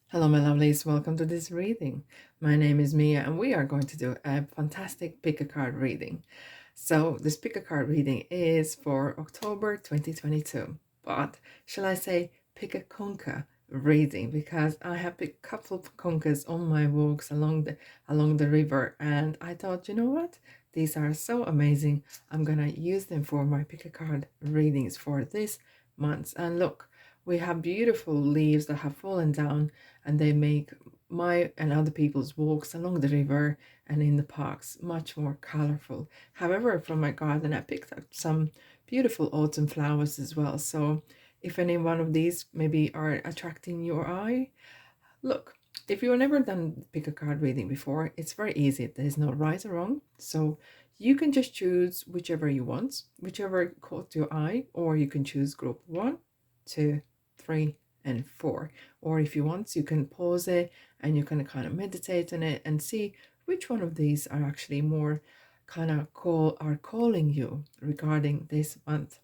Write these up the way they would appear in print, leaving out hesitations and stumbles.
Hello, my lovelies. Welcome to this reading. My name is Mia, and we are going to do a fantastic pick a card reading. So, this pick a card reading is for October 2022. But shall I say pick a conker reading, because I have picked a couple of conkers on my walks along the river, and I thought, you know what? These are so amazing. I'm gonna use them for my pick a card readings for this month. And look, we have beautiful leaves that have fallen down, and they make my and other people's walks along the river and in the parks much more colorful. However, from my garden, I picked up some beautiful autumn flowers as well. So if any one of these maybe are attracting your eye, look. If you've never done pick a card reading before, it's very easy. There's no right or wrong. So you can just choose whichever you want, whichever caught your eye, or you can choose group 1, 2, 3, and 4. Or if you want, you can pause it and you can kind of meditate on it and see which one of these are actually more kind of calling you regarding this month.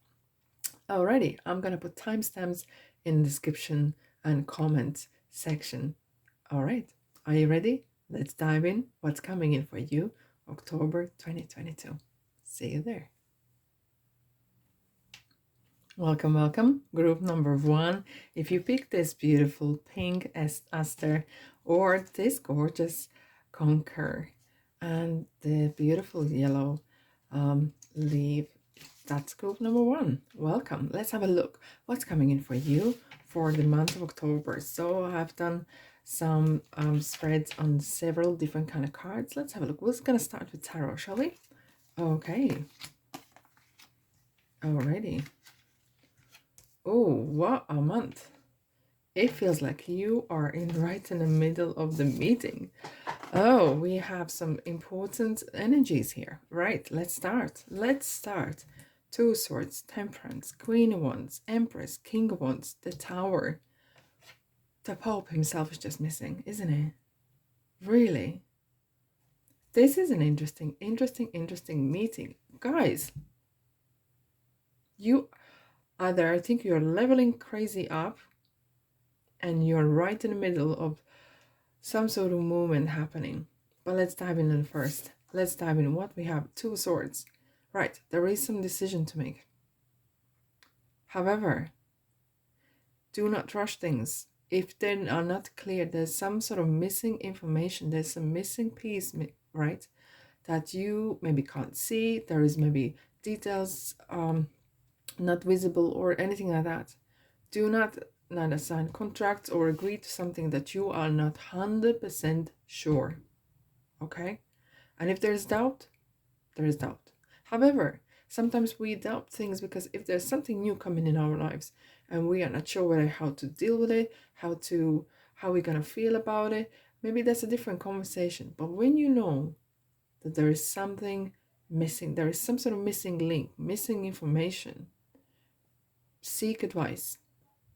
Alrighty, I'm gonna put timestamps in the description and comment section. All right, are you ready? Let's dive in. What's coming in for you, October 2022. See you there. Welcome, welcome. Group number 1. If you pick this beautiful pink aster or this gorgeous conker and the beautiful yellow leaf, that's group number 1. Welcome. Let's have a look. What's coming in for you for the month of October? So I've done some spreads on several different kind of cards. Let's have a look. We're going to start with tarot, shall we? Okay. Alrighty. Oh, what a month. It feels like you are right in the middle of the meeting. Oh, we have some important energies here. Right, let's start. Two of Swords, Temperance, Queen of Wands, Empress, King of Wands, the Tower. The Pope himself is just missing, isn't he? Really? This is an interesting meeting. Guys, you either I think you're leveling crazy up and you're right in the middle of some sort of movement happening. But let's dive in first. Let's dive in what we have. Two of Swords. Right, there is some decision to make. However, do not rush things. If they are not clear, there's some sort of missing information. There's some missing piece, right, that you maybe can't see. There is maybe details not visible or anything like that. Do not sign contracts or agree to something that you are not 100% sure. Okay? And if there's doubt, there is doubt. However, sometimes we doubt things because if there's something new coming in our lives and we are not sure whether how to deal with it, how we're gonna feel about it, maybe that's a different conversation. But when you know that there is something missing, there is some sort of missing link, missing information, seek advice.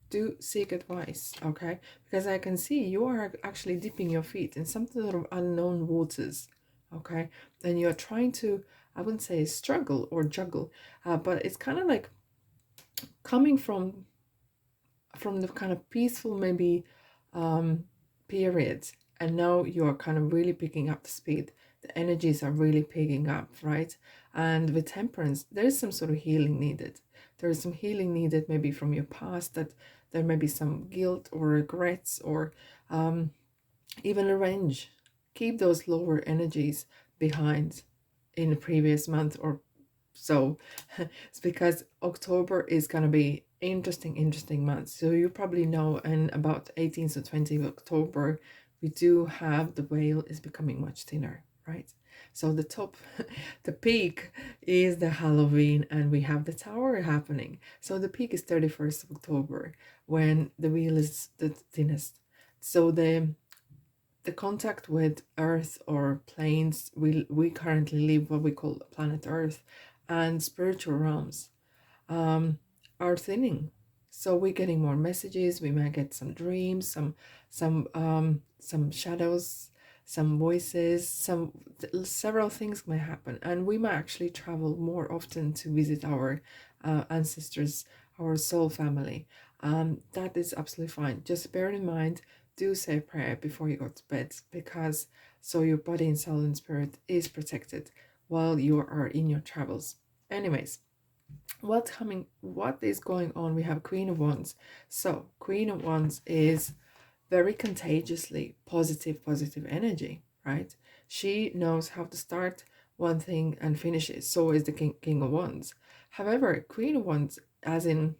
Do seek advice, okay? Because I can see you are actually dipping your feet in some sort of unknown waters, okay? And you're trying to, I wouldn't say struggle or juggle, but it's kind of like coming from the kind of peaceful maybe periods, and now you're kind of really picking up the speed. The energies are really picking up, right? And with Temperance, there is some sort of healing needed. There is some healing needed maybe from your past, that there may be some guilt or regrets or even revenge. Keep those lower energies behind in the previous month or so. It's because October is going to be interesting month. So you probably know, and about 18th to 20th of October, we do have the veil is becoming much thinner, right? So the top, the peak is the Halloween, and we have the Tower happening. So the peak is 31st of October when the veil is the thinnest. So the contact with Earth or planes, we currently live what we call planet Earth, and spiritual realms are thinning. So we're getting more messages. We might get some dreams, some shadows, some voices, several things may happen, and we might actually travel more often to visit our ancestors, our soul family. That is absolutely fine. Just bear in mind do say a prayer before you go to bed, because so your body and soul and spirit is protected while you are in your travels. Anyways, what is going on? We have Queen of Wands. So Queen of Wands is very contagiously positive energy, right? She knows how to start one thing and finish it. So is the King of Wands. However, Queen of Wands, as in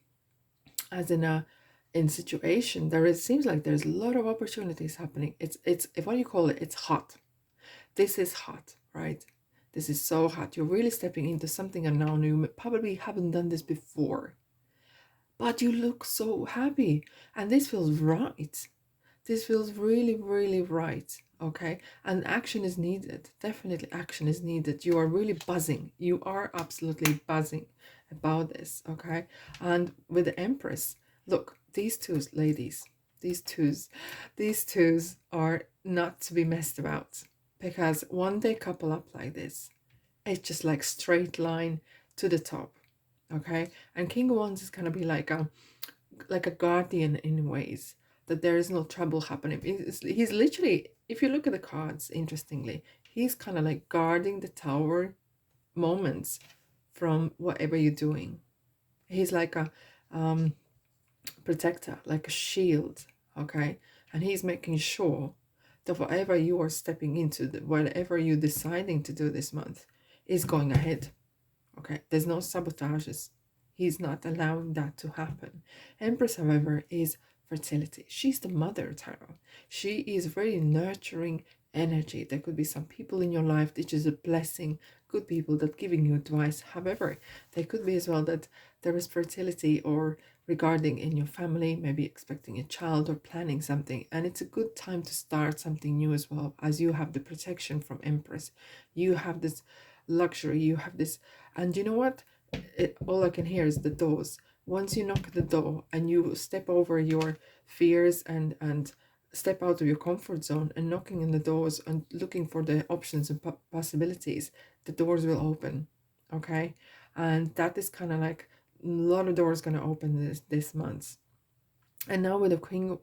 a in situation, seems like there's a lot of opportunities happening. It's what do you call it? It's hot. This is hot, right? This is so hot. You're really stepping into something unknown. You probably haven't done this before, but you look so happy, and this feels right. This feels really, really right. Okay. And action is needed. Definitely action is needed. You are really buzzing. You are absolutely buzzing about this. Okay. And with the Empress, look, these two ladies, these twos are not to be messed about, because when they couple up like this, it's just like straight line to the top. Okay. And King of Wands is going to be like a guardian in ways that there is no trouble happening. He's literally, if you look at the cards, interestingly, he's kind of like guarding the tower moments from whatever you're doing. He's like a protector, like a shield, okay? And he's making sure that whatever you are stepping into, whatever you're deciding to do this month, is going ahead, okay? There's no sabotages. He's not allowing that to happen. Empress, however, is fertility. She's the mother tarot. She is very nurturing energy. There could be some people in your life which is a blessing, good people that giving you advice. However, there could be as well that there is fertility or regarding in your family, maybe expecting a child or planning something, and it's a good time to start something new as well, as you have the protection from Empress. You have this luxury, you have this, and you know what? All I can hear is the doors. Once you knock at the door and you step over your fears and step out of your comfort zone and knocking on the doors and looking for the options and possibilities, the doors will open. Okay. And that is kind of like a lot of doors going to open this month. And now with the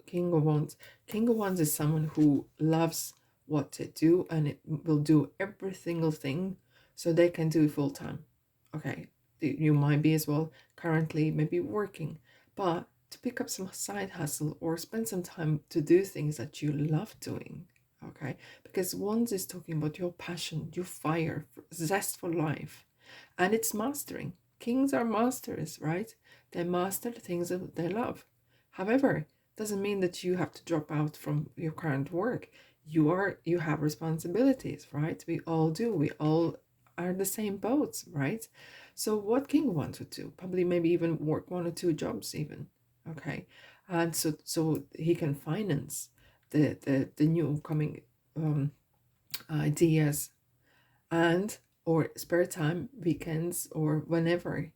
King of Wands, King of Wands is someone who loves what to do, and it will do every single thing so they can do it full time. Okay, you might be as well currently maybe working, but to pick up some side hustle or spend some time to do things that you love doing. Okay, because Wands is talking about your passion, your fire, zest for life, and it's mastering. Kings are masters, right? They master the things that they love. However, doesn't mean that you have to drop out from your current work. You have responsibilities, right? We all do. We all are the same boats, right? So what King wants to do, probably maybe even work one or two jobs even. Okay. And so he can finance the new coming ideas, and or spare time, weekends or whenever,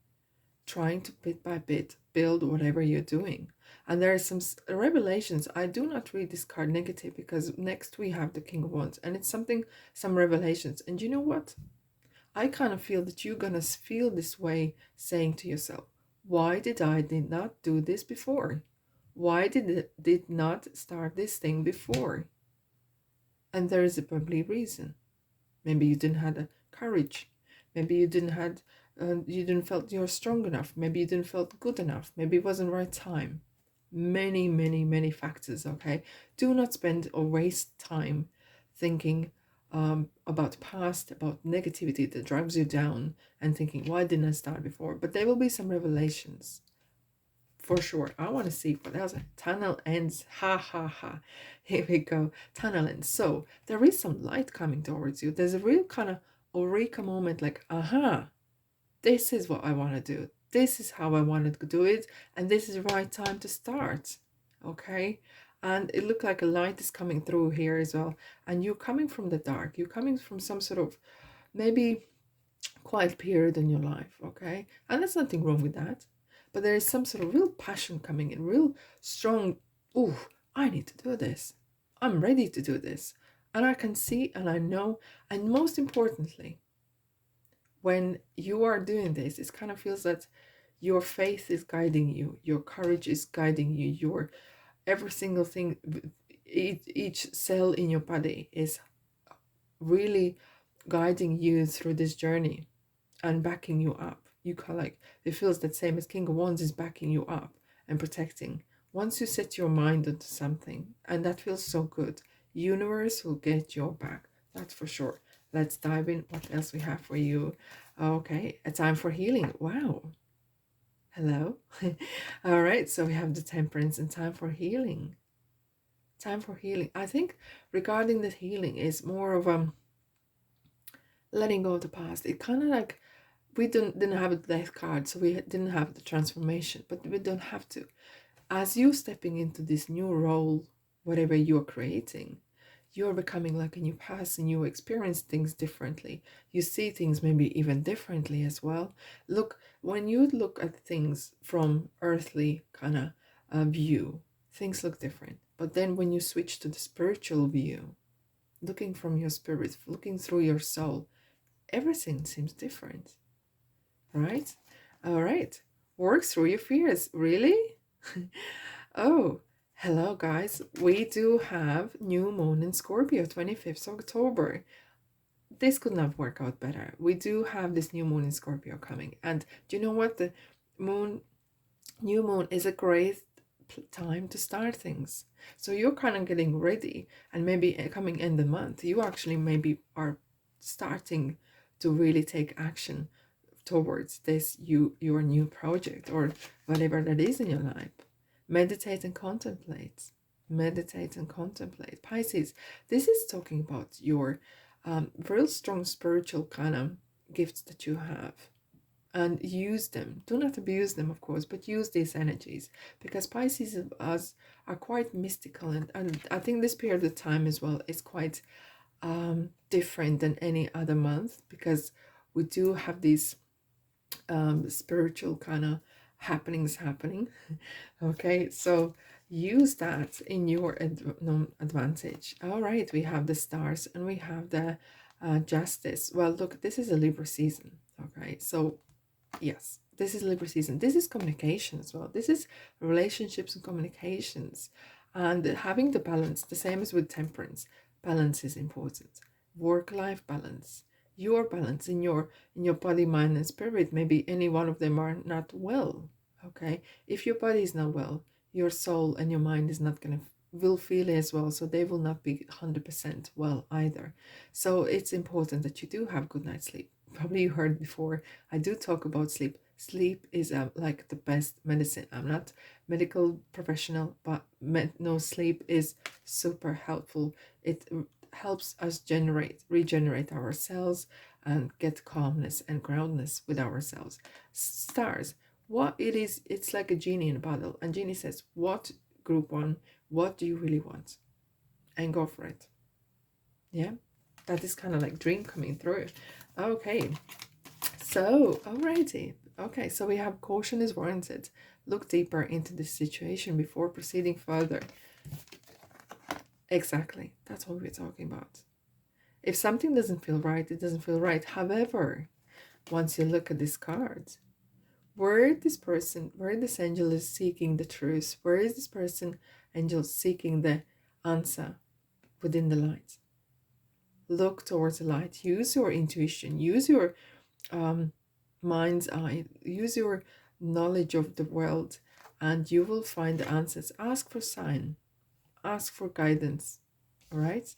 trying to bit by bit build whatever you're doing. And there are some revelations. I do not read this card negative, because next we have the King of Wands, and it's some revelations. And you know what? I kind of feel that you're gonna feel this way, saying to yourself, why did not do this before? Why did not start this thing before? And there is a probably reason. Maybe you didn't have the courage. Maybe you didn't felt you're strong enough. Maybe you didn't felt good enough. Maybe it wasn't the right time. Many factors. Okay, do not spend or waste time thinking about past, about negativity that drives you down, and thinking, why didn't I start before? But there will be some revelations for sure. I want to see what else. Tunnel ends. Ha ha ha. Here we go. Tunnel ends. So there is some light coming towards you. There's a real kind of eureka moment, like, aha, this is what I want to do. This is how I wanted to do it. And this is the right time to start. Okay. And it looked like a light is coming through here as well. And you're coming from the dark. You're coming from some sort of maybe quiet period in your life. Okay. And there's nothing wrong with that. But there is some sort of real passion coming in, real strong, oh, I need to do this. I'm ready to do this. And I can see and I know. And most importantly, when you are doing this, it kind of feels that your faith is guiding you, your courage is guiding you, your every single thing each cell in your body is really guiding you through this journey and backing you up. You can like, it feels that same as King of Wands is backing you up and protecting. Once you set your mind into something, and that feels so good, universe will get your back. That's for sure. Let's dive in. What else we have for you? Okay, a time for healing. Wow. Hello. All right, so we have the Temperance and time for healing. Time for healing. I think regarding the healing is more of letting go of the past. It kind of like we didn't have a death card, so we didn't have the transformation, but we don't have to. As you stepping into this new role, whatever you're creating, you're becoming like a new person. You experience things differently. You see things maybe even differently as well. Look, when you look at things from earthly kind of view, things look different. But then when you switch to the spiritual view, looking from your spirit, looking through your soul, everything seems different, right? All right. Work through your fears. Really? Oh, hello, guys. We do have new moon in Scorpio, 25th October. This could not work out better. We do have this new moon in Scorpio coming. And do you know what? The moon, new moon is a great time to start things. So you're kind of getting ready, and maybe coming in the month, you actually maybe are starting to really take action towards this your new project or whatever that is in your life. Meditate and contemplate. Meditate and contemplate. Pisces, this is talking about your real strong spiritual kind of gifts that you have, and use them. Do not abuse them, of course, but use these energies, because Pisces of us are quite mystical, and I think this period of time as well is quite different than any other month, because we do have these spiritual kind of happenings happening. Okay, so use that in your advantage. All right, we have the stars and we have the justice. Well, look, this is a Libra season. Okay, so yes, this is Libra season. This is communication as well. This is relationships and communications, and having the balance, the same as with temperance. Balance is important. Work-life balance, your balance in your body, mind, and spirit. Maybe any one of them are not well. Okay, if your body is not well, your soul and your mind is not gonna will feel as well, so they will not be 100% well either. So it's important that you do have good night's sleep. Probably you heard before, I do talk about sleep. Sleep is like the best medicine. I'm not medical professional, but no, sleep is super helpful. It helps us regenerate our cells and get calmness and groundness with ourselves. Stars, what it is, it's like a genie in a bottle, and genie says, what group one, what do you really want, and go for it. Yeah, that is kind of like dream coming through. Okay, so alrighty. Okay, so we have caution is warranted. Look deeper into the situation before proceeding further. Exactly, that's what we're talking about. If something doesn't feel right, it doesn't feel right. However, once you look at this card, where this angel is seeking the truth, where is this angel seeking the answer within the light? Look towards the light. Use your intuition. Use your mind's eye. Use your knowledge of the world, and you will find the answers. Ask for sign. Ask for guidance. All right,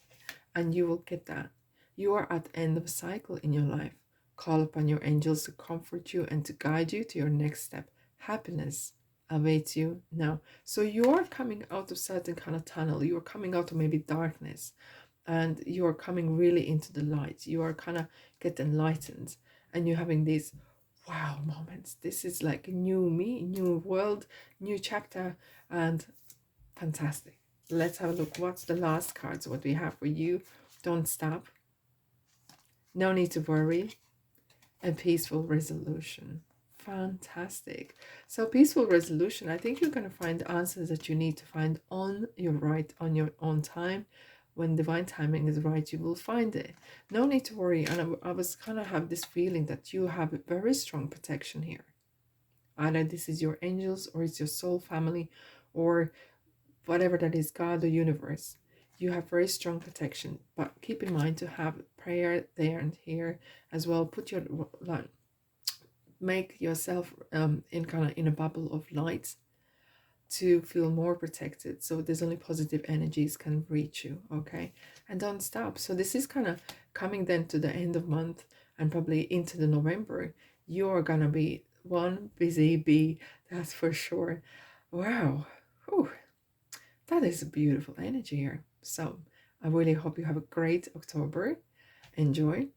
and you will get that. You are at the end of a cycle in your life. Call upon your angels to comfort you and to guide you to your next step. Happiness awaits you now. So you are coming out of certain kind of tunnel. You are coming out of maybe darkness, and you are coming really into the light. You are kind of get enlightened, and you're having these wow moments. This is like a new me, new world, new chapter, and fantastic. Let's have a look. What's the last cards? What we have for you? Don't stop. No need to worry. And peaceful resolution. Fantastic. So peaceful resolution, I think you're going to find answers that you need to find on your own time. When divine timing is right, you will find it. No need to worry. And I was kind of have this feeling that you have a very strong protection here. Either this is your angels, or it's your soul family, or whatever that is, God or universe, you have very strong protection. But keep in mind to have prayer there and here as well. Put your like, make yourself in kind of in a bubble of light to feel more protected, so there's only positive energies can reach you. Okay, and don't stop. So this is kind of coming then to the end of month and probably into the November. You're gonna be one busy bee, that's for sure. Wow. Whew. That is a beautiful energy here. So I really hope you have a great October. Enjoy.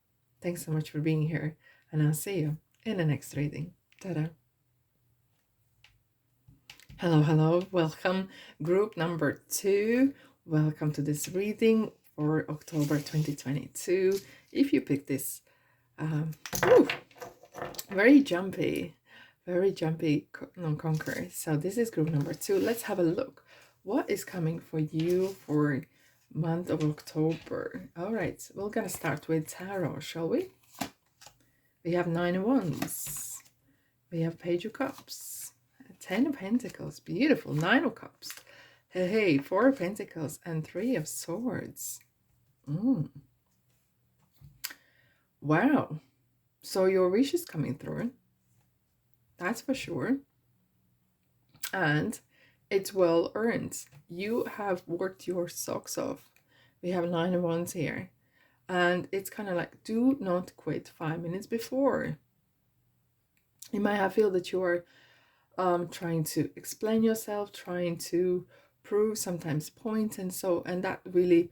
Thanks so much for being here, and I'll see you in the next reading. Ta-da. Hello, welcome. Group number 2. Welcome to this reading for October 2022. If you pick this, whew, very jumpy non-conquer. So this is group number 2. Let's have a look. What is coming for you for month of October? All right, we're gonna start with tarot, shall we? We have 9 of Wands. We have Page of Cups. 10 of Pentacles, beautiful. 9 of Cups, hey, 4 of Pentacles, and 3 of Swords. Wow, so your wish is coming through, that's for sure, and it's well earned. You have worked your socks off. We have 9 of Wands here, and it's kind of like, do not quit 5 minutes before. You might have feel that you're trying to explain yourself, trying to prove sometimes point, and that really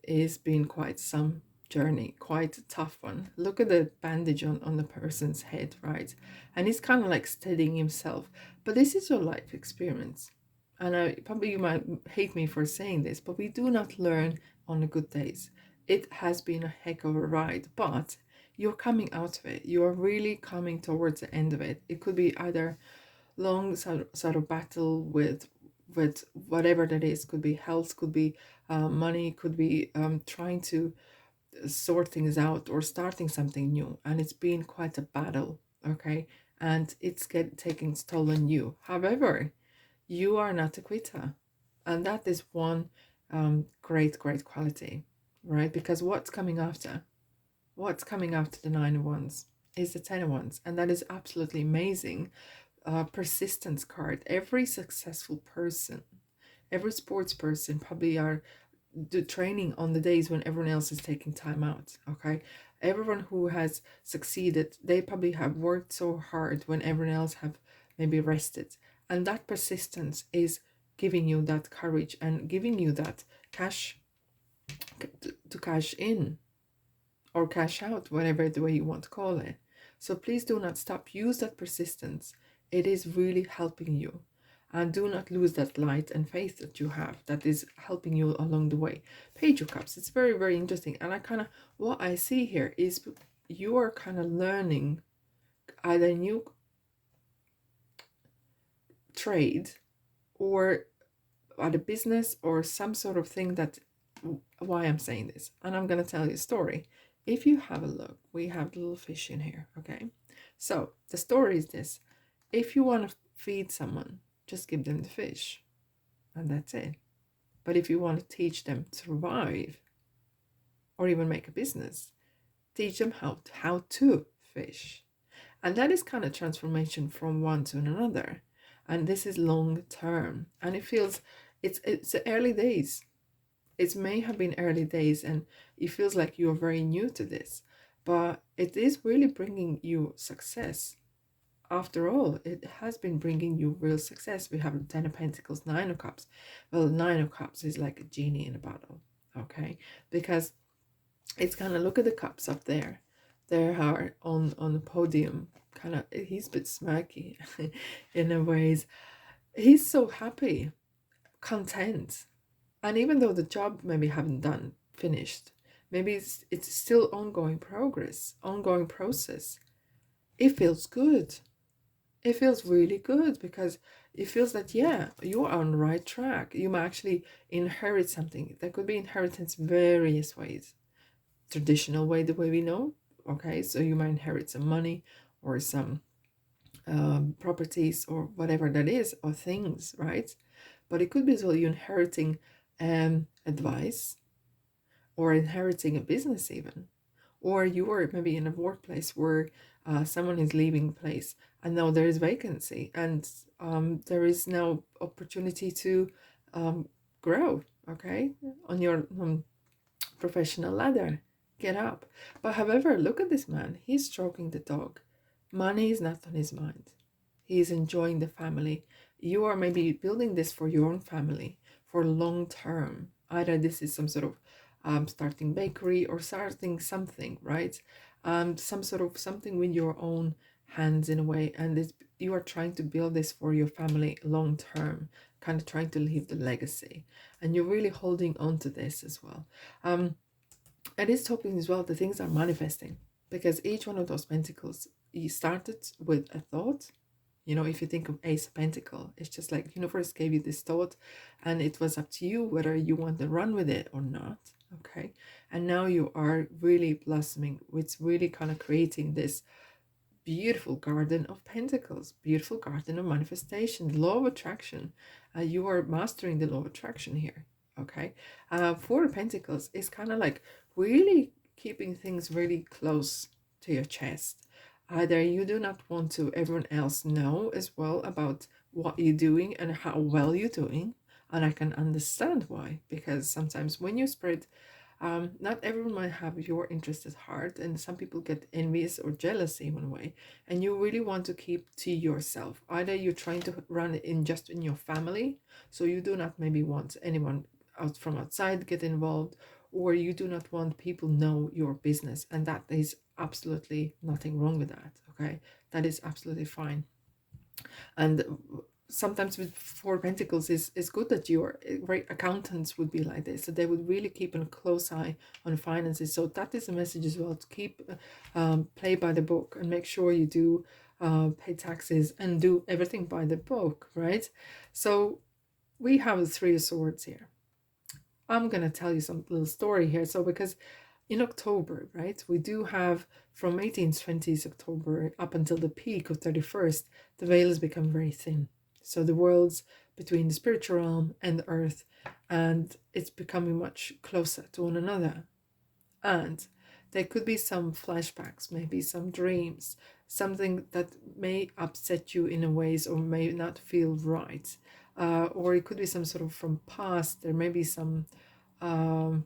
is been quite some journey, quite a tough one. Look at the bandage on the person's head, right? And he's kind of like steadying himself, but this is your life experience. And probably you might hate me for saying this, but we do not learn on the good days. It has been a heck of a ride, but you're coming out of it. You're really coming towards the end of it. It could be either long sort of battle with whatever that is. Could be health, could be money, could be trying to sort things out or starting something new, and it's been quite a battle. Okay, and it's taking stolen you. However, you are not a quitter, and that is one great quality, right? Because what's coming after the 9 of Wands is the 10 of Wands, and that is absolutely amazing. Persistence card. Every successful person, every sports person probably are the training on the days when everyone else is taking time out. Okay, everyone who has succeeded, they probably have worked so hard when everyone else have maybe rested, and that persistence is giving you that courage and giving you that cash to cash in or cash out, whatever the way you want to call it. So please do not stop. Use that persistence. It is really helping you. And do not lose that light and faith that you have that is helping you along the way. Page of Cups, it's very interesting. And what I see here is you are kind of learning either a new trade or at a business or some sort of thing. That why I'm saying this. And I'm going to tell you a story. If you have a look, we have little fish in here. Okay, so the story is this. If you want to feed someone, just give them the fish, and that's it. But if you want to teach them to survive or even make a business, teach them how to fish. And that is kind of transformation from one to another. And this is long term. And it feels it's the early days. It may have been early days and it feels like you're very new to this, but it is really bringing you success. After all, it has been bringing you real success. We have 10 of Pentacles, 9 of Cups. Well, 9 of Cups is like a genie in a bottle, okay? Because it's kind of, look at the cups up there. They are on the podium. Kind of, he's a bit smirky in a ways. He's so happy, content. And even though the job maybe haven't finished, maybe it's still ongoing progress, ongoing process. It feels good. It feels really good because it feels that, yeah, you are on the right track. You might actually inherit something. That could be inheritance various ways. Traditional way, the way we know. Okay, so you might inherit some money or some properties or whatever that is, or things, right? but it could be as well you inheriting advice, or inheriting a business even, or you are maybe in a workplace where someone is leaving the place and now there is vacancy, and there is now opportunity to um, grow, okay, on your professional ladder. Get up. But however, look at this man. He's stroking the dog. Money is not on his mind. He is enjoying the family. You are maybe building this for your own family for long term. Either this is some sort of starting bakery or starting something, right? Some sort of something with your own hands in a way, and this, you are trying to build this for your family long term, kind of trying to leave the legacy, and you're really holding on to this as well. And it's talking as well, the things are manifesting, because each one of those pentacles, you started with a thought. You know, if you think of Ace of Pentacle, it's just like universe gave you this thought, and it was up to you whether you want to run with it or not. Okay, and now you are really blossoming. It's really kind of creating this beautiful garden of pentacles, beautiful garden of manifestation, law of attraction. You are mastering the law of attraction here. Okay, Four of Pentacles is kind of like really keeping things really close to your chest. Either you do not want to everyone else know as well about what you're doing and how well you're doing, and I can understand why, because sometimes when you spread, not everyone might have your interest at heart, and some people get envious or jealous in one way, and you really want to keep to yourself. Either you're trying to run it in just in your family, so you do not maybe want anyone out from outside get involved, or you do not want people know your business, and that is absolutely nothing wrong with that. Okay, that is absolutely fine. And sometimes with Four Pentacles is good that your right accountants would be like this, so they would really keep a close eye on finances. So that is a message as well, to keep play by the book and make sure you do pay taxes and do everything by the book, right? So we have the Three of Swords here. I'm gonna tell you some little story here. So because in October, right, we do have from 1820s October up until the peak of 31st, the veil has become very thin. So the worlds between the spiritual realm and the earth, and it's becoming much closer to one another. And there could be some flashbacks, maybe some dreams, something that may upset you in a ways or may not feel right. Or it could be some sort of from past. There may be some um,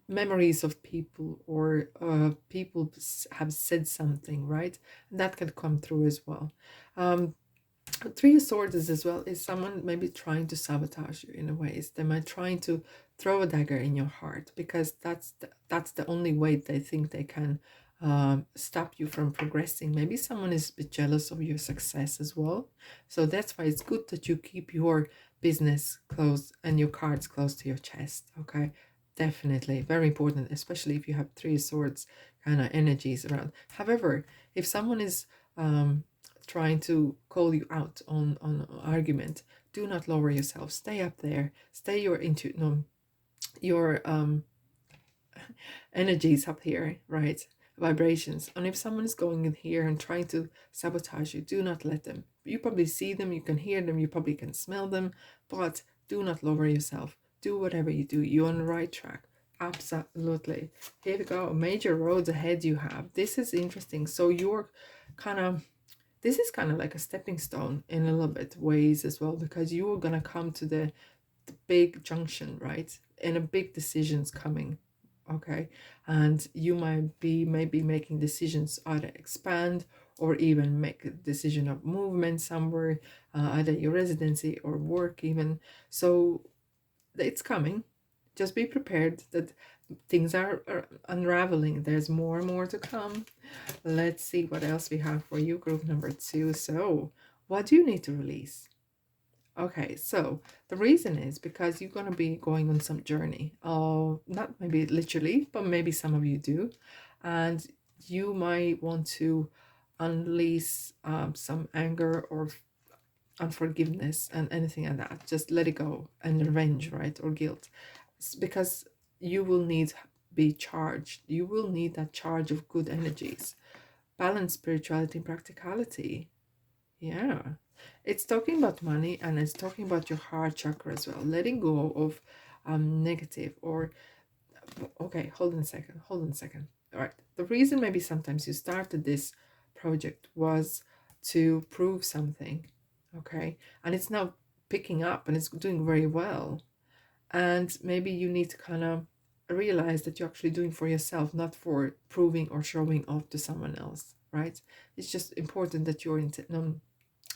memories of people, or people have said something, right? And that can come through as well. Um, Three of Swords is as well is someone maybe trying to sabotage you in a ways. They might trying to throw a dagger in your heart, because that's the only way they think they can stop you from progressing. Maybe someone is a bit jealous of your success as well. So that's why it's good that you keep your business close and your cards close to your chest. Okay, definitely very important, especially if you have Three of Swords kind of energies around. However, if someone is trying to call you out on argument, do not lower yourself. Stay up there. Stay your into no, your energies up here, right? Vibrations. And if someone is going in here and trying to sabotage you, do not let them. You probably see them, you can hear them, you probably can smell them, but do not lower yourself. Do whatever you do. You're on the right track. Absolutely. Here we go. Major roads ahead you have. This is interesting. So you're kind of, this is kind of like a stepping stone in a little bit ways as well, because you are going to come to the big junction, right? And a big decision's coming. Okay, and you might be maybe making decisions, either expand or even make a decision of movement somewhere, either your residency or work even. So it's coming. Just be prepared that things are unraveling. There's more and more to come. Let's see what else we have for you, group number 2. So what do you need to release? Okay, so the reason is because you're going to be going on some journey. Oh, not maybe literally, but maybe some of you do. And you might want to unleash some anger or unforgiveness and anything like that. Just let it go, and revenge, right? Or guilt. Because you will need be charged. You will need that charge of good energies. Balance spirituality and practicality. Yeah. It's talking about money, and it's talking about your heart chakra as well. Letting go of negative or okay, hold on a second. All right. The reason maybe sometimes you started this project was to prove something, okay? And it's now picking up and it's doing very well. And maybe you need to kind of realize that you're actually doing for yourself, not for proving or showing off to someone else, right? It's just important that your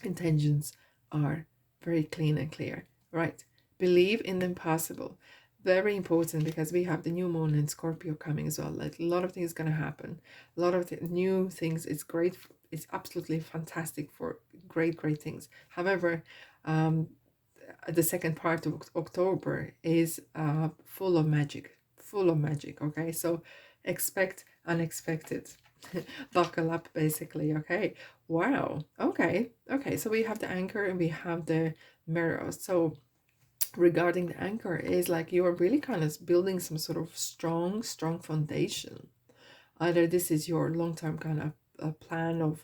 intentions are very clean and clear, right? Believe in the impossible. Very important, because we have the new moon in Scorpio coming as well. Like a lot of things going to happen, a lot of new things. It's great. It's absolutely fantastic for great things. However, um, the second part of October is full of magic, full of magic. Okay, so expect unexpected. Buckle up, basically. Okay, wow. Okay, so we have the anchor and we have the mirror. So regarding the anchor is like you are really kind of building some sort of strong foundation. Either this is your long-term kind of plan of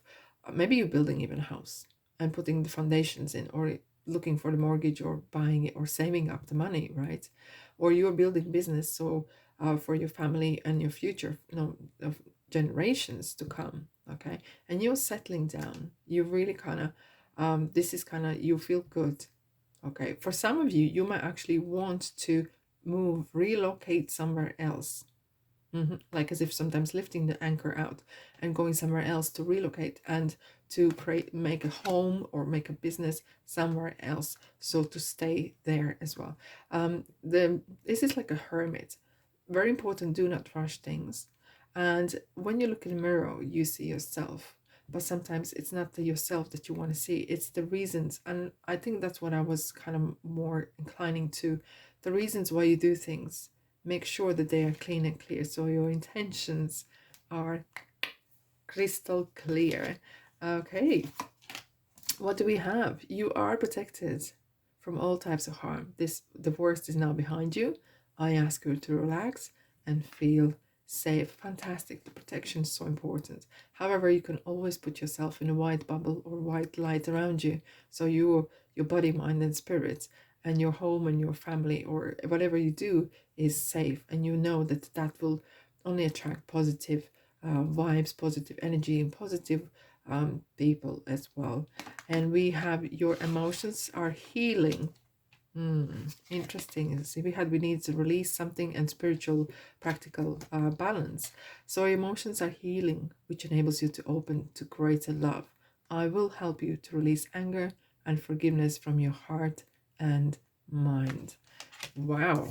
maybe you're building even a house and putting the foundations in, or looking for the mortgage or buying it or saving up the money, right? Or you're building business, so for your family and your future, of generations to come, okay? And you're settling down. You really kind of, this is kind of, you feel good, okay? For some of you, you might actually want to move, relocate somewhere else. Like as if sometimes lifting the anchor out and going somewhere else to relocate and to create, make a home or make a business somewhere else. So to stay there as well. This is like a hermit. Very important. Do not rush things. And when you look in the mirror, you see yourself. But sometimes it's not the yourself that you want to see. It's the reasons. And I think that's what I was kind of more inclining to. The reasons why you do things, make sure that they are clean and clear, so your intentions are crystal clear. Okay, what do we have? You are protected from all types of harm. The worst is now behind you. I ask you to relax and feel safe. Fantastic. The protection is so important. However, you can always put yourself in a white bubble or white light around you, so your body, mind and spirit and your home and your family or whatever you do is safe, and you know that that will only attract positive vibes, positive energy, and positive people as well. And we have your emotions are healing. Interesting. See, we need to release something, and spiritual, practical balance. So emotions are healing, which enables you to open to greater love. I will help you to release anger and forgiveness from your heart and mind. Wow.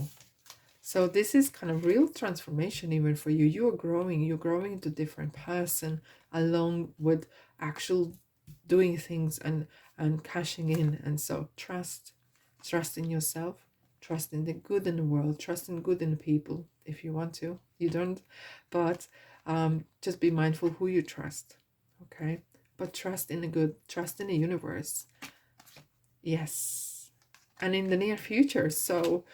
So this is kind of real transformation even for you. You're growing into a different person, along with actual doing things and cashing in. And so trust in yourself, trust in the good in the world, trust in good in the people if you want to. You don't, but just be mindful who you trust, okay? But trust in the good, trust in the universe. Yes. And in the near future. So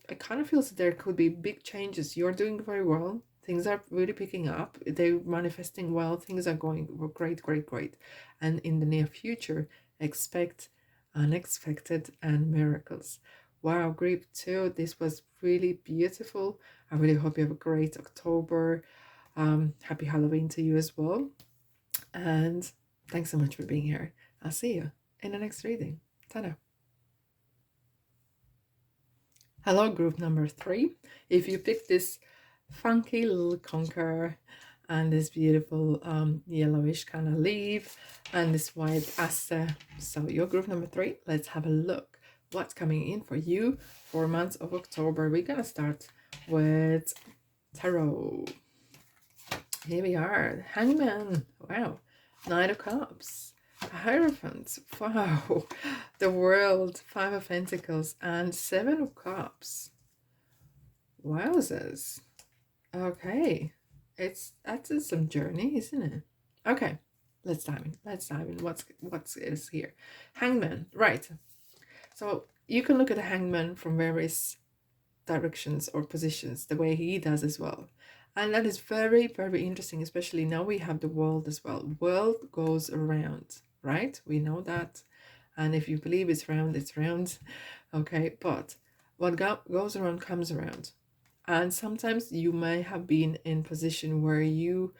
it kind of feels that there could be big changes. You're doing very well. Things are really picking up. They're manifesting well. Things are going great. And in the near future, expect unexpected and miracles. Wow, group 2, this was really beautiful. I really hope you have a great October. Happy Halloween to you as well. And thanks so much for being here. I'll see you in the next reading. Ta-da. Hello, group number 3. If you pick this funky little conker and this beautiful yellowish kind of leaf and this white aster, so you're group number 3. Let's have a look what's coming in for you for months of October. We're gonna start with tarot. Here we are. Hangman. Wow. Knight of Cups. Hierophant. Wow. The World. 5 of Pentacles and 7 of Cups. Wowzers. Okay. That's some journey, isn't it? Okay. Let's dive in. What's is here? Hangman. Right. So you can look at the Hangman from various directions or positions, the way he does as well. And that is very interesting, especially now we have the world as well. World goes around, right? We know that. And if you believe it's round, it's round. Okay, but what goes around comes around. And sometimes you may have been in position where you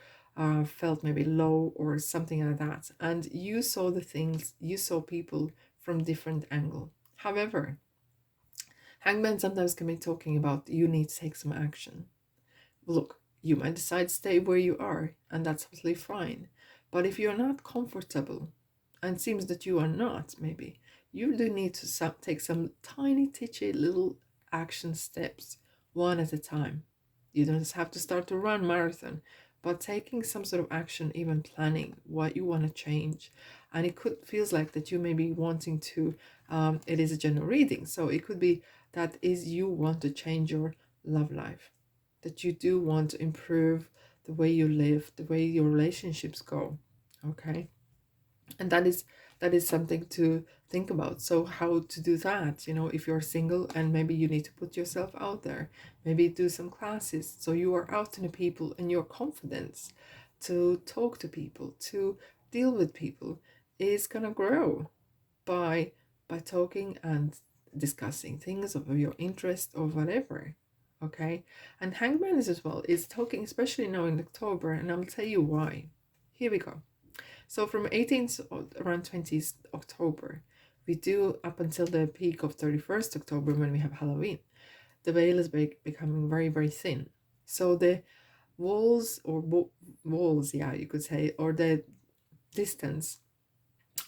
felt maybe low or something like that, and you saw the things, you saw people from different angle. However, hangman sometimes can be talking about you need to take some action. Look, you might decide to stay where you are, and that's absolutely fine. But if you're not comfortable, and it seems that you are not, maybe, you do need to take some tiny, titchy little action steps, one at a time. You don't just have to start to run marathon, but taking some sort of action, even planning what you want to change. And it could feels like that you may be wanting to, it is a general reading, so it could be that is you want to change your love life, that you do want to improve the way you live, the way your relationships go. Okay, and that is something to think about. So how to do that, if you're single and maybe you need to put yourself out there, maybe do some classes so you are out in the people, and your confidence to talk to people, to deal with people, is gonna grow by talking and discussing things of your interest or whatever. Okay, and hangman is as well is talking, especially now in October, and I'll tell you why. Here we go. So from 18th around 20th October, we do up until the peak of 31st October, when we have Halloween, the veil is becoming very, very thin. So the walls, or walls, yeah, you could say, or the distance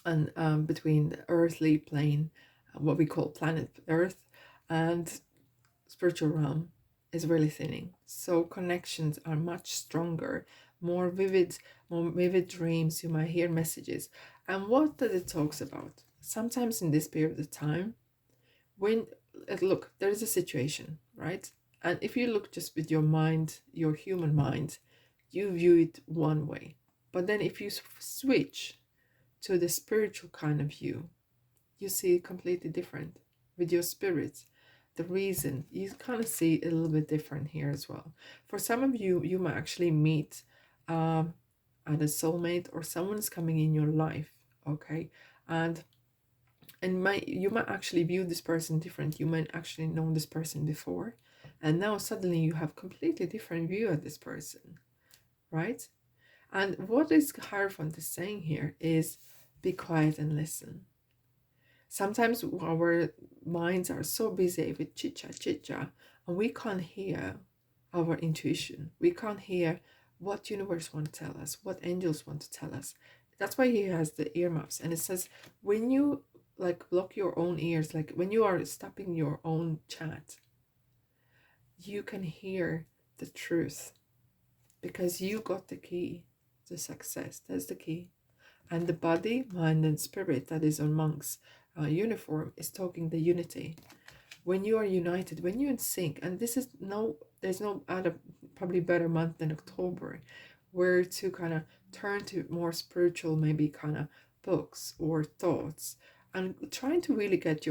and between the earthly plane, what we call planet Earth, and spiritual realm is really thinning. So connections are much stronger, more vivid, dreams. You might hear messages. And what that it talks about? Sometimes in this period of time, when look, there is a situation, right? And if you look just with your mind, your human mind, you view it one way. But then if you switch to the spiritual kind of view, you see it completely different with your spirit. The reason you kind of see it a little bit different here as well. For some of you, you might actually meet at a soulmate, or someone's coming in your life, okay, and you might actually view this person different. You might actually know this person before, and now suddenly you have completely different view of this person, right? And what is Hierophant is saying here is be quiet and listen. Sometimes our minds are so busy with chit-chat, and we can't hear our intuition. We can't hear what universe want to tell us, what angels want to tell us. That's why he has the earmuffs. And it says, when you block your own ears, like when you are stopping your own chat, you can hear the truth, because you got the key to success. That's the key. And the body, mind, and spirit that is on monk's uniform is talking the unity. When you are united, when you're in sync, and there's no other probably better month than October, where to kind of turn to more spiritual, maybe kind of books or thoughts, and trying to really get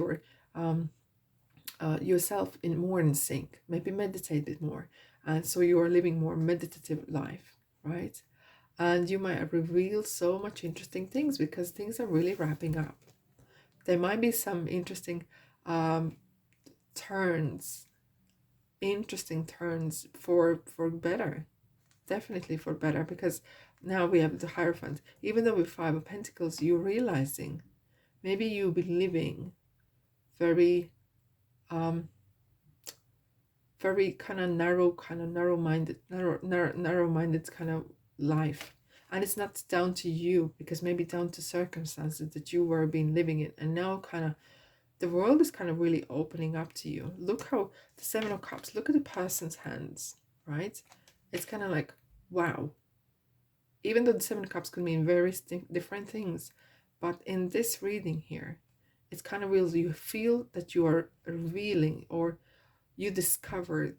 yourself more in sync. Maybe meditate a bit more, and so you are living more meditative life, right? And you might reveal so much interesting things, because things are really wrapping up. There might be some interesting turns, for better, definitely for better, because now we have the Hierophant. Even though with Five of Pentacles, you're realizing maybe you've been living very very kind of narrow-minded kind of life. And it's not down to you, because maybe down to circumstances that you were being living in, and now kind of the world is kind of really opening up to you. Look how the Seven of Cups, look at the person's hands, right? It's kind of like, wow. Even though the Seven of Cups could mean very different things, but in this reading here, it's kind of real. You feel that you are revealing, or you discovered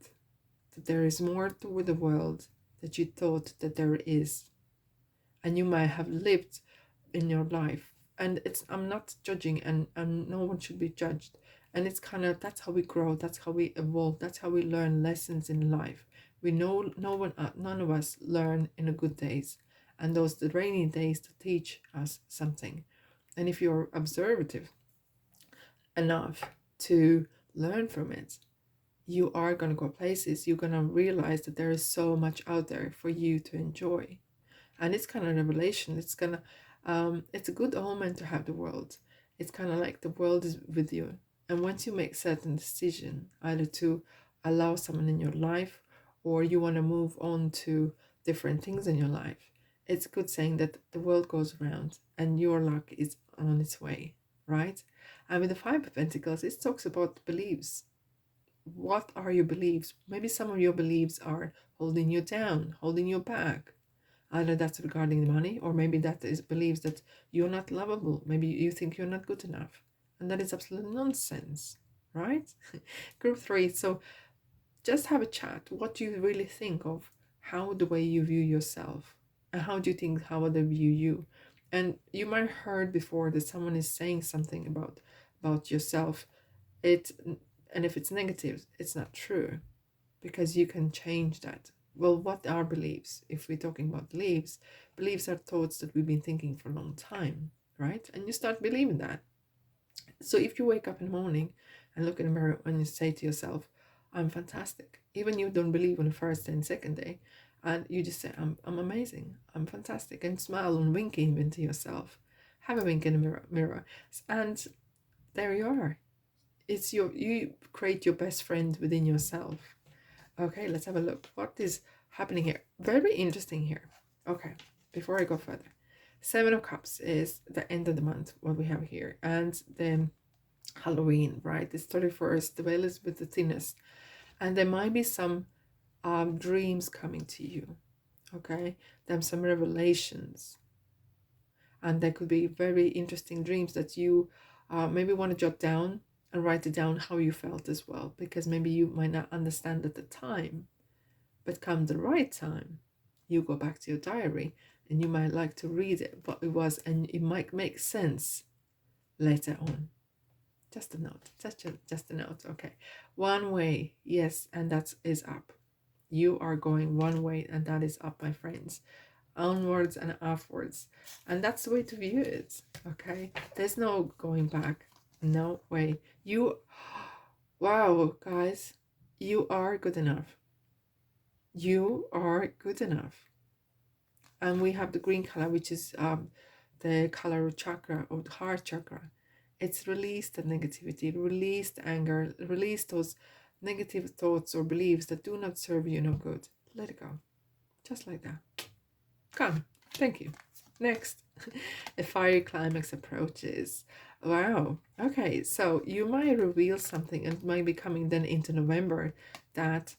that there is more to the world that you thought that there is, and you might have lived in your life. And I'm not judging, and no one should be judged. And it's kind of, that's how we grow, that's how we evolve, that's how we learn lessons in life. We know none of us learn in the good days, and those the rainy days to teach us something. And if you're observative enough to learn from it, you are going to go places. You're going to realize that there is so much out there for you to enjoy. And it's kind of revelation. It's a good omen to have the world. It's kind of like the world is with you. And once you make certain decision, either to allow someone in your life, or you want to move on to different things in your life, it's good saying that the world goes around and your luck is on its way, right? And with the Five of Pentacles, it talks about beliefs. What are your beliefs? Maybe some of your beliefs are holding you down, holding you back. Either that's regarding money, or maybe that is beliefs that you're not lovable. Maybe you think you're not good enough. And that is absolute nonsense, right? Group 3. So just have a chat. What do you really think of how the way you view yourself? And how do you think how others view you? And you might have heard before that someone is saying something about yourself. And if it's negative, it's not true, because you can change that. Well, what are beliefs? If we're talking about beliefs are thoughts that we've been thinking for a long time, right? And you start believing that. So if you wake up in the morning and look in the mirror and you say to yourself, I'm fantastic, even you don't believe on the first and second day, and you just say, I'm amazing, I'm fantastic, and smile and wink even to yourself. Have a wink in the mirror. And there you are. You create your best friend within yourself. Okay, let's have a look. What is happening here? Very interesting here. Okay, before I go further. 7 of Cups is the end of the month, what we have here. And then Halloween, right? It's 31st, the veil is with the thinnest. And there might be some dreams coming to you. Okay, there's some revelations. And there could be very interesting dreams that you maybe want to jot down and write it down how you felt as well, because maybe you might not understand at the time, but come the right time, you go back to your diary and you might like to read it, what it was, and it might make sense later on. Just a note, just a note. Okay, one way, yes, and that is up. You are going one way, and that is up, my friends. Onwards and upwards, and that's the way to view it. Okay, there's no going back. No way. Wow, guys, you are good enough. You are good enough. And we have the green color, which is the color chakra, or the heart chakra. It's released the negativity, release the anger, release those negative thoughts or beliefs that do not serve you no good. Let it go, just like that. Come, thank you. Next, a fiery climax approaches. Wow. Okay, so you might reveal something, and might be coming then into November, that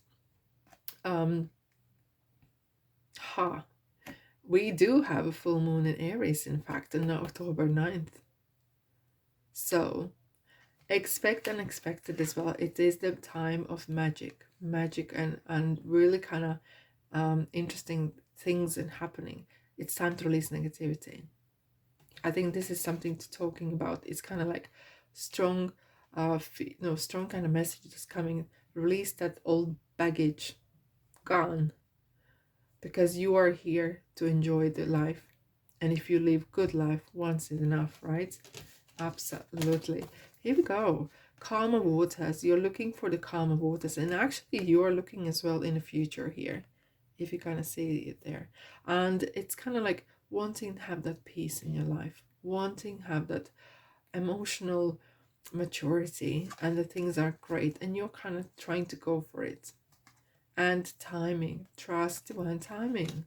we do have a full moon in Aries, in fact, on October 9th. So expect unexpected as well. It is the time of magic and really kind of interesting things and happening. It's time to release negativity. I think this is something to talking about. It's kind of like strong strong kind of messages coming. Release that old baggage. Gone. Because you are here to enjoy the life, and if you live good life, once is enough, right? Absolutely. Here we go. Calmer waters. You're looking for the calmer waters, and actually you are looking as well in the future here, if you kind of see it there. And it's kind of like wanting to have that peace in your life, wanting to have that emotional maturity, and the things are great, and you're kind of trying to go for it. And timing, trust divine timing.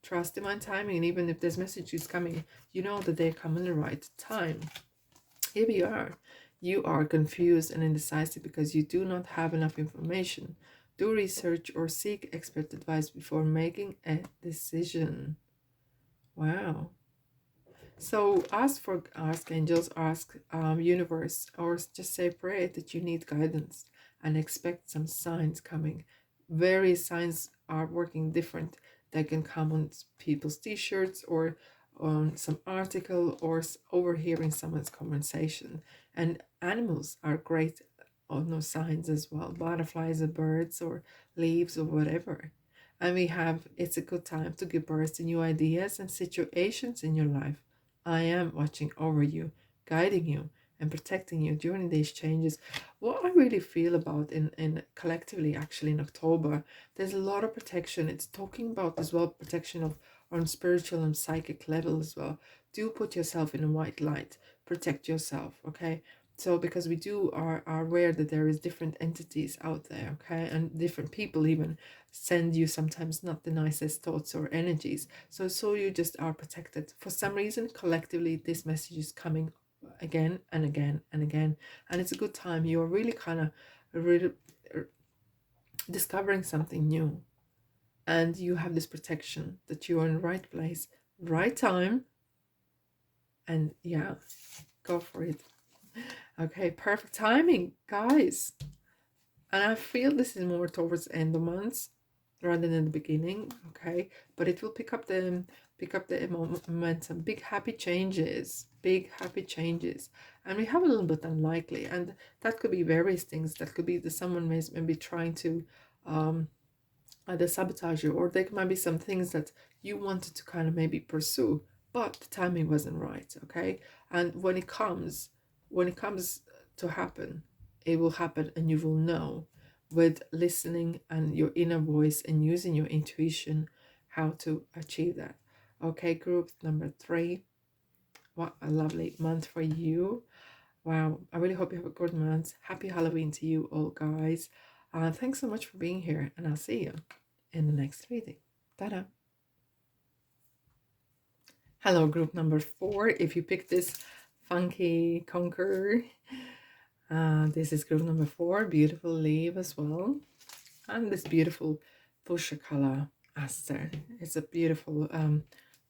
Trust divine timing, and even if there's messages coming, you know that they come in the right time. Here we are. You are confused and indecisive because you do not have enough information. Do research or seek expert advice before making a decision. Wow. So ask for archangels, ask universe, or just say pray that you need guidance, and expect some signs coming. Various signs are working different. They can come on people's t-shirts, or on some article, or overhearing someone's conversation. And animals are great on those signs as well. Butterflies or birds or leaves or whatever. And we have, it's a good time to give birth to new ideas and situations in your life. I am watching over you, guiding you, and protecting you during these changes. What I really feel about in collectively actually in October, there's a lot of protection. It's talking about as well protection of on spiritual and psychic level as well. Do put yourself in a white light, protect yourself, okay? So because we are aware that there is different entities out there, okay, and different people even send you sometimes not the nicest thoughts or energies. So you just are protected. For some reason, collectively, this message is coming again and again and again, and it's a good time. You're really kind of really discovering something new, and you have this protection that you are in the right place, right time, and yeah, go for it. Okay, perfect timing, guys. And I feel this is more towards the end of months rather than the beginning, okay? But it will pick up the momentum. Big happy changes, big happy changes. And we have a little bit unlikely, and that could be various things. That could be that someone may be trying to either sabotage you, or there might be some things that you wanted to kind of maybe pursue, but the timing wasn't right, okay? And when it comes to happen, it will happen, and you will know with listening and your inner voice and using your intuition how to achieve that. Okay, group number 3. What a lovely month for you. Wow, I really hope you have a good month. Happy Halloween to you all, guys. Thanks so much for being here, and I'll see you in the next reading. Ta-da! Hello, group number 4. If you picked this funky conqueror, this is group number 4. Beautiful leaf as well. And this beautiful fuchsia color aster. It's a beautiful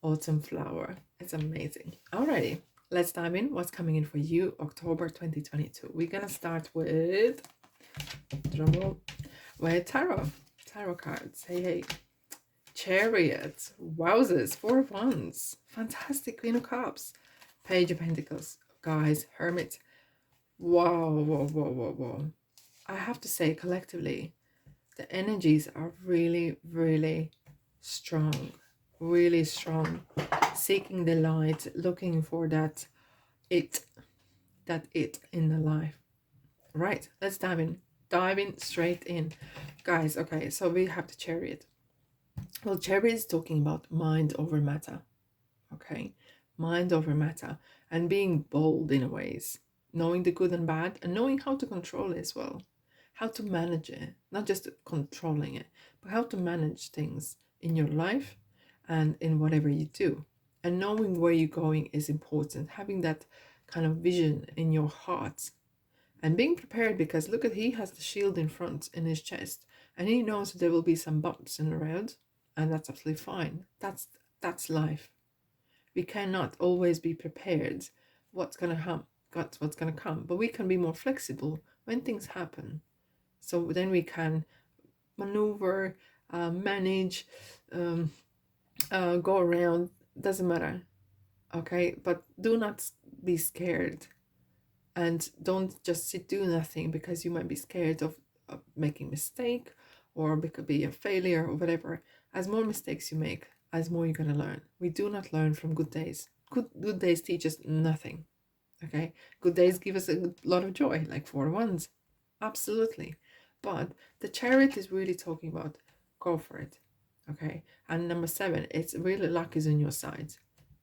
autumn flower. It's amazing. Alrighty, let's dive in. What's coming in for you, October 2022? We're gonna start with drumroll, with tarot cards. Hey. Chariot, wowzers, 4 of Wands, fantastic, Queen of Cups, Page of Pentacles, guys, Hermit. Whoa. I have to say, collectively, the energies are really, really strong, really strong. Seeking the light, looking for that it in the life. Right, let's dive in straight in, guys. Okay, so we have the Chariot. Well, Chariot is talking about mind over matter, okay? Mind over matter, and being bold in a ways, knowing the good and bad, and knowing how to control it as well, how to manage it, not just controlling it, but how to manage things in your life and in whatever you do. And knowing where you're going is important, having that kind of vision in your heart and being prepared, because look at, he has the shield in front in his chest, and he knows that there will be some bumps in the road, and that's absolutely fine. That's life. We cannot always be prepared what's gonna what's gonna come, but we can be more flexible when things happen. So then we can maneuver, manage, go around. Doesn't matter, okay? But do not be scared, and don't just sit do nothing because you might be scared of making mistake, or it could be a failure or whatever. As more mistakes you make, as more you're going to learn. We do not learn from good days. Good days teach us nothing, okay? Good days give us a lot of joy, like 4 Wands, absolutely. But the Chariot is really talking about go for it, okay? And number 7, it's really luck is on your side.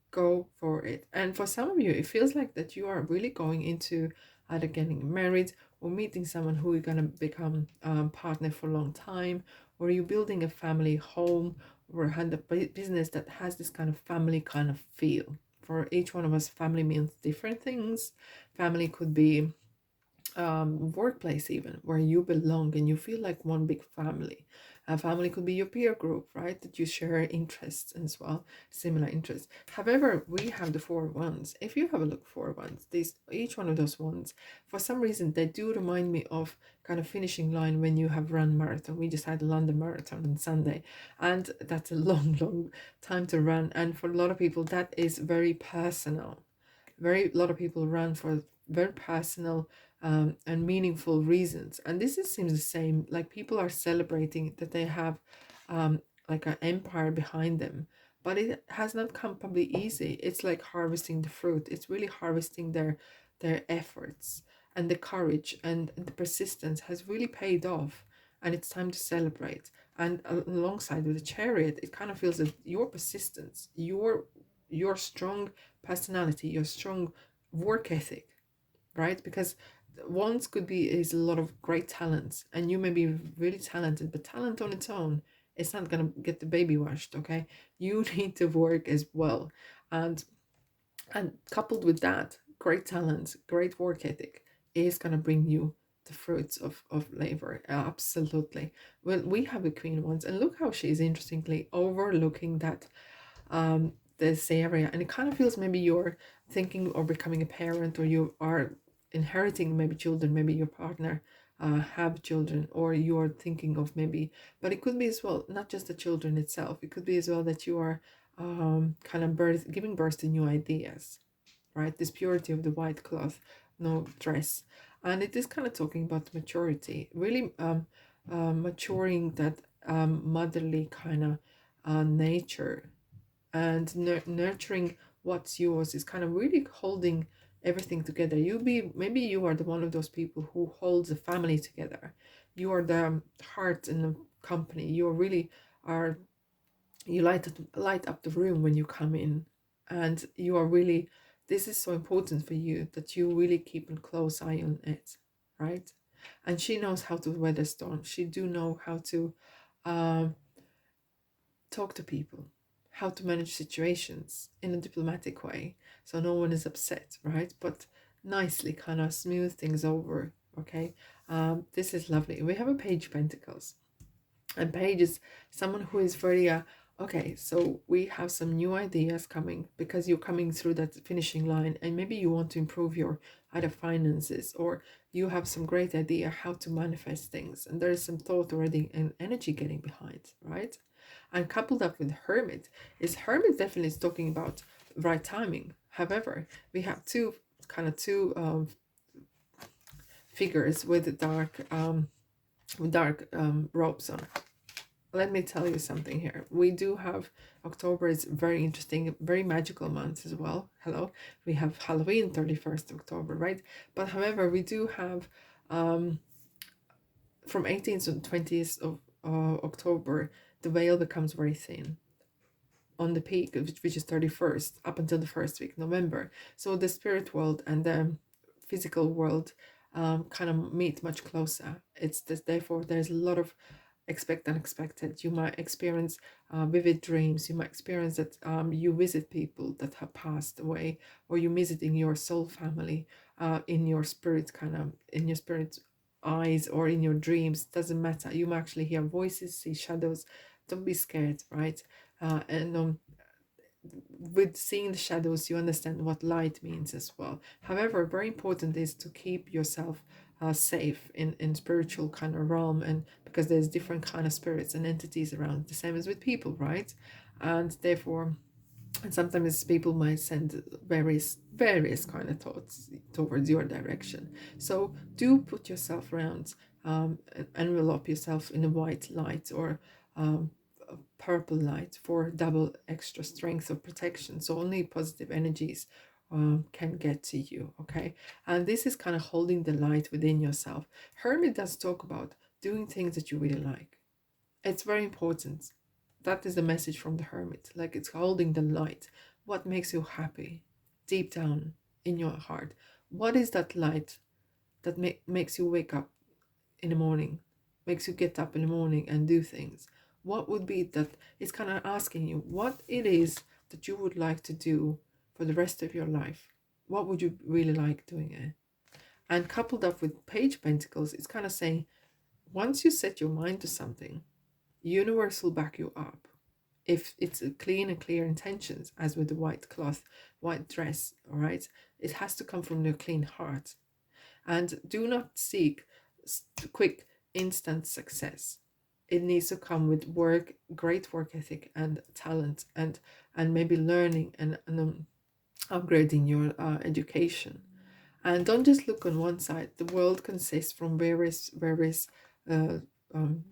Go for it. And for some of you, it feels like that you are really going into either getting married or meeting someone who you're going to become partner for a long time, or you're building a family home, or had a business that has this kind of family kind of feel. For each one of us, family means different things. Family could be workplace, even where you belong and you feel like one big family. A family could be your peer group, right, that you share interests as well, similar interests. However, we have the 4 Wands. If you have a look, 4 Wands, these, each one of those ones, for some reason they do remind me of kind of finishing line when you have run marathon. We just had a London Marathon on Sunday, and that's a long time to run, and for a lot of people that is very personal. A lot of people run for very personal and meaningful reasons, and seems the same. Like people are celebrating that they have like an empire behind them, but it has not come probably easy. It's like harvesting the fruit. It's really harvesting their efforts, and the courage and the persistence has really paid off, and it's time to celebrate. And alongside with the chariot, it kind of feels that your persistence, your strong personality, your strong work ethic, right? Because one's could be is a lot of great talents, and you may be really talented, but talent on its own, it's not gonna get the baby washed. Okay, you need to work as well, and coupled with that, great talent, great work ethic is gonna bring you the fruits of labor. Absolutely. Well, we have a queen once, and look how she is interestingly overlooking that this area, and it kind of feels maybe you're thinking or becoming a parent, or you are inheriting maybe children, maybe your partner have children, or you're thinking of maybe, but it could be as well not just the children itself, it could be as well that you are kind of giving birth to new ideas, right? This purity of the white cloth, no dress. And it is kind of talking about maturity, really maturing that motherly kind of nature, and nurturing what's yours is kind of really holding everything together. Maybe you are the one of those people who holds a family together. You are the heart in the company. You really are, you light up the room when you come in, and you are really, this is so important for you that you really keep a close eye on it, right? And she knows how to weather storms. She do know how to um, talk to people, how to manage situations in a diplomatic way so no one is upset, right? But nicely kind of smooth things over, okay? This is lovely. We have a page of pentacles, and Paige is someone who is very okay, so we have some new ideas coming because you're coming through that finishing line, and maybe you want to improve your either finances, or you have some great idea how to manifest things, and there is some thought already and energy getting behind, right? And coupled up with hermit, hermit definitely is talking about right timing. However, we have two figures with dark robes on. Let me tell you something here. We do have, October is very interesting, very magical month as well. Hello. We have Halloween 31st October, right? But however, we do have from 18th to 20th of October, the veil becomes very thin on the peak, which is 31st, up until the first week, November. So the spirit world and the physical world kind of meet much closer. It's this, therefore, there's a lot of expect unexpected. You might experience vivid dreams. You might experience that you visit people that have passed away, or you visiting your soul family in your spirit, kind of in your spirit eyes, or in your dreams. Doesn't matter. You might actually hear voices, see shadows. Don't be scared, right? And with seeing the shadows, you understand what light means as well. However, very important is to keep yourself safe in spiritual kind of realm, and because there's different kind of spirits and entities around, the same as with people, right? And therefore, and sometimes people might send various kind of thoughts towards your direction. So do put yourself around, envelope yourself in a white light, or purple light for double extra strength of protection, so only positive energies can get to you, okay? And this is kind of holding the light within yourself. Hermit does talk about doing things that you really like. It's very important. That is the message from the hermit. Like, it's holding the light. What makes you happy deep down in your heart? What is that light that makes you wake up in the morning, makes you get up in the morning and do things? What would be that? It's kind of asking you what it is that you would like to do for the rest of your life. What would you really like doing it? And coupled up with Page Pentacles, it's kind of saying, once you set your mind to something, universe will back you up. If it's a clean and clear intentions, as with the white cloth, white dress, all right, it has to come from your clean heart. And do not seek quick, instant success. It needs to come with work, great work ethic and talent, and maybe learning and upgrading your education. And don't just look on one side. The world consists from various uh, um,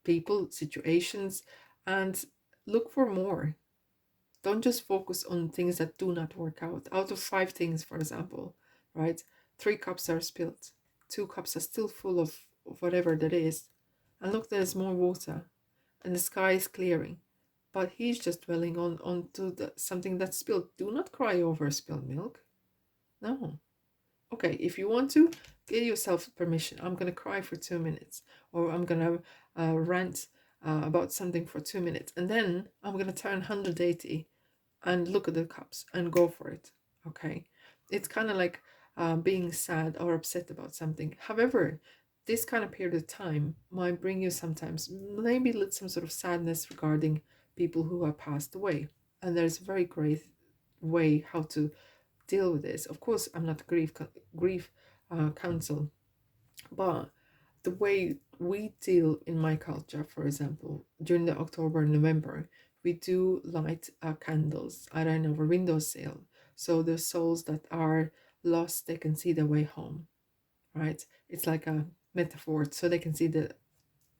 people, situations, and look for more. Don't just focus on things that do not work out. Out of 5 things, for example, right? 3 cups are spilled. 2 cups are still full of whatever that is. And look, there's more water. And the sky is clearing. But he's just dwelling onto something that's spilled. Do not cry over spilled milk. No. Okay, if you want to, give yourself permission. I'm going to cry for 2 minutes, or I'm going to rant about something for 2 minutes, and then I'm going to turn 180 and look at the cups and go for it. Okay, it's kind of like being sad or upset about something. However, this kind of period of time might bring you sometimes maybe some sort of sadness regarding people who have passed away, and there's a very great way how to deal with this. Of course, I'm not a grief counsel, but the way we deal in my culture, for example, during the October and November, we do light candles out on our windowsill, so the souls that are lost, they can see their way home. Right? It's like a metaphor, so they can see the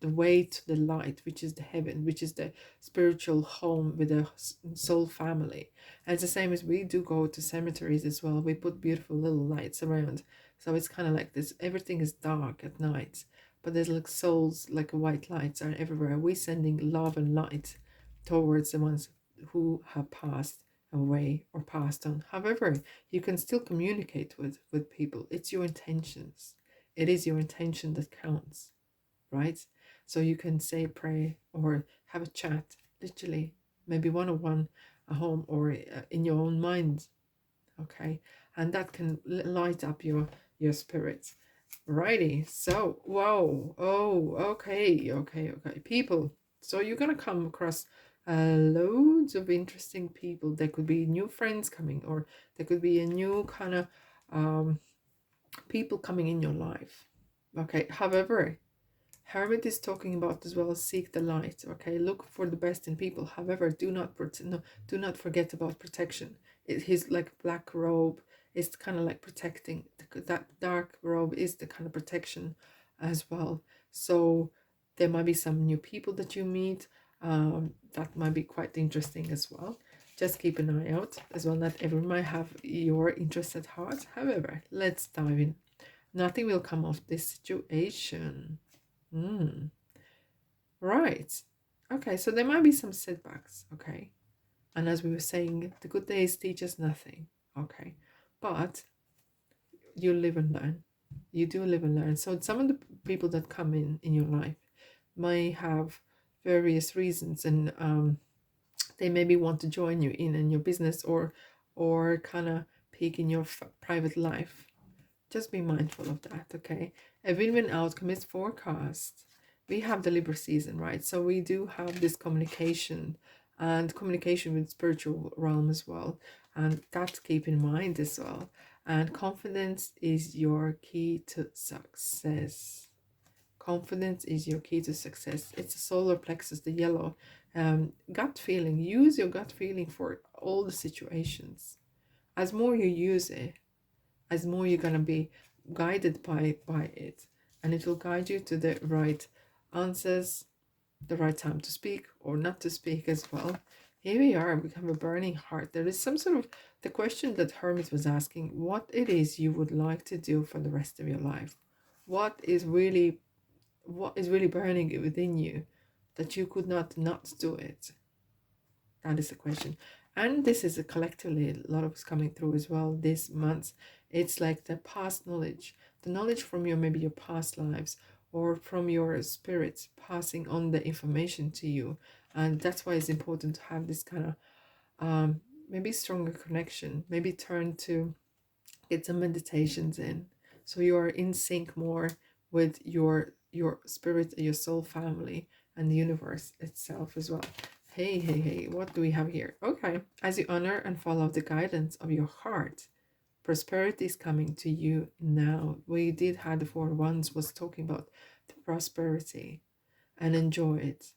way to the light, which is the heaven, which is the spiritual home with the soul family. And it's the same as we do go to cemeteries as well. We put beautiful little lights around. So it's kind of like this, everything is dark at night, but there's like souls, like white lights are everywhere. We're sending love and light towards the ones who have passed away or passed on. However, you can still communicate with people. It's your intentions. It is your intention that counts, right? So you can say pray or have a chat, literally, maybe one-on-one at home or in your own mind, okay? And that can light up your spirits. Righty, so, whoa, oh, okay, people. So you're gonna come across loads of interesting people. There could be new friends coming, or there could be a new kind of people coming in your life. Okay, however, Hermit is talking about as well, seek the light. Okay, look for the best in people. However, do not forget about protection. His like black robe is kind of like protecting. That dark robe is the kind of protection as well. So there might be some new people that you meet. That might be quite interesting as well. Just keep an eye out as well. Not everyone might have your interest at heart. However, let's dive in. Nothing will come of this situation. Right. Okay, so there might be some setbacks, okay? And as we were saying, the good days teach us nothing, okay? But you live and learn. You do live and learn. So some of the people that come in your life may have various reasons, and they maybe want to join you in your business, or kind of peek in your private life. Just be mindful of that, okay? A win-win outcome is forecast. We have the Libra season, right? So we do have this communication and communication with spiritual realm as well. And that keep in mind as well. And confidence is your key to success. Confidence is your key to success. It's the solar plexus, the yellow. Gut feeling. Use your gut feeling for all the situations. As more you use it, as more you're going to be guided by it, and it will guide you to the right answers, the right time to speak or not to speak as well. Here we are, we have a burning heart. There is some sort of the question that Hermit was asking, what it is you would like to do for the rest of your life. What is really burning within you that you could not do it? That is the question. And this is collectively a lot of us coming through as well this month. It's like the past knowledge, the knowledge from maybe your past lives, or from your spirits passing on the information to you. And that's why it's important to have this kind of maybe stronger connection. Maybe turn to get some meditations in, so you are in sync more with your spirit, your soul family, and the universe itself as well. Hey, what do we have here? Okay, as you honor and follow the guidance of your heart, prosperity is coming to you now. We did have the 4 Wands was talking about the prosperity, and enjoy it.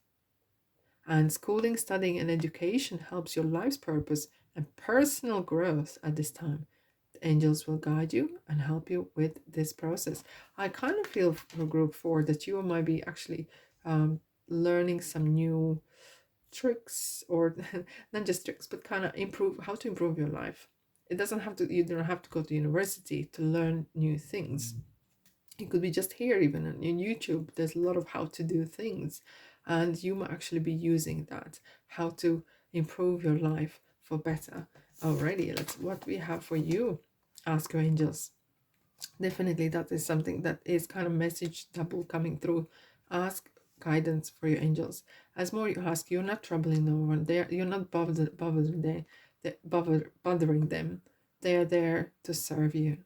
And schooling, studying, and education helps your life's purpose and personal growth at this time. The angels will guide you and help you with this process. I kind of feel for group 4 that you might be actually learning some new tricks, or not just tricks, but kind of improve how to improve your life. It doesn't have to, you don't have to go to university to learn new things. It could be just here, even on YouTube. There's a lot of how to do things, and you might actually be using that, how to improve your life for better. Alrighty, let's what we have for you. Ask your angels. Definitely, that is something that is kind of message double coming through. Ask guidance for your angels. As more you ask, you're not troubling no one. You're not bothering them. They are there to serve you.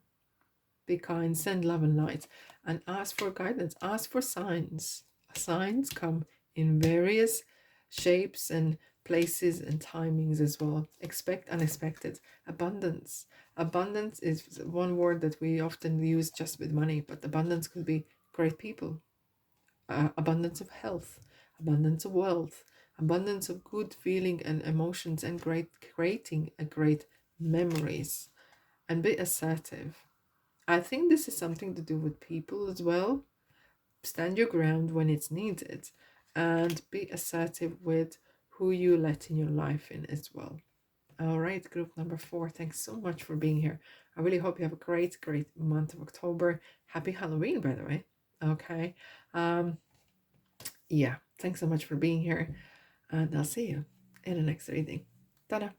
Be kind, send love and light, and ask for guidance. Ask for signs. Signs come in various shapes and places and timings as well. Expect unexpected. Abundance. Abundance is one word that we often use just with money, but abundance could be great people, abundance of health, abundance of wealth, abundance of good feeling and emotions, and creating a great memories. And be assertive. I think this is something to do with people as well. Stand your ground when it's needed, and be assertive with who you let in your life in as well. All right, group number 4, thanks so much for being here. I really hope you have a great, great month of October. Happy Halloween, by the way. Okay. Yeah, thanks so much for being here, and I'll see you in the next reading. Ta-da!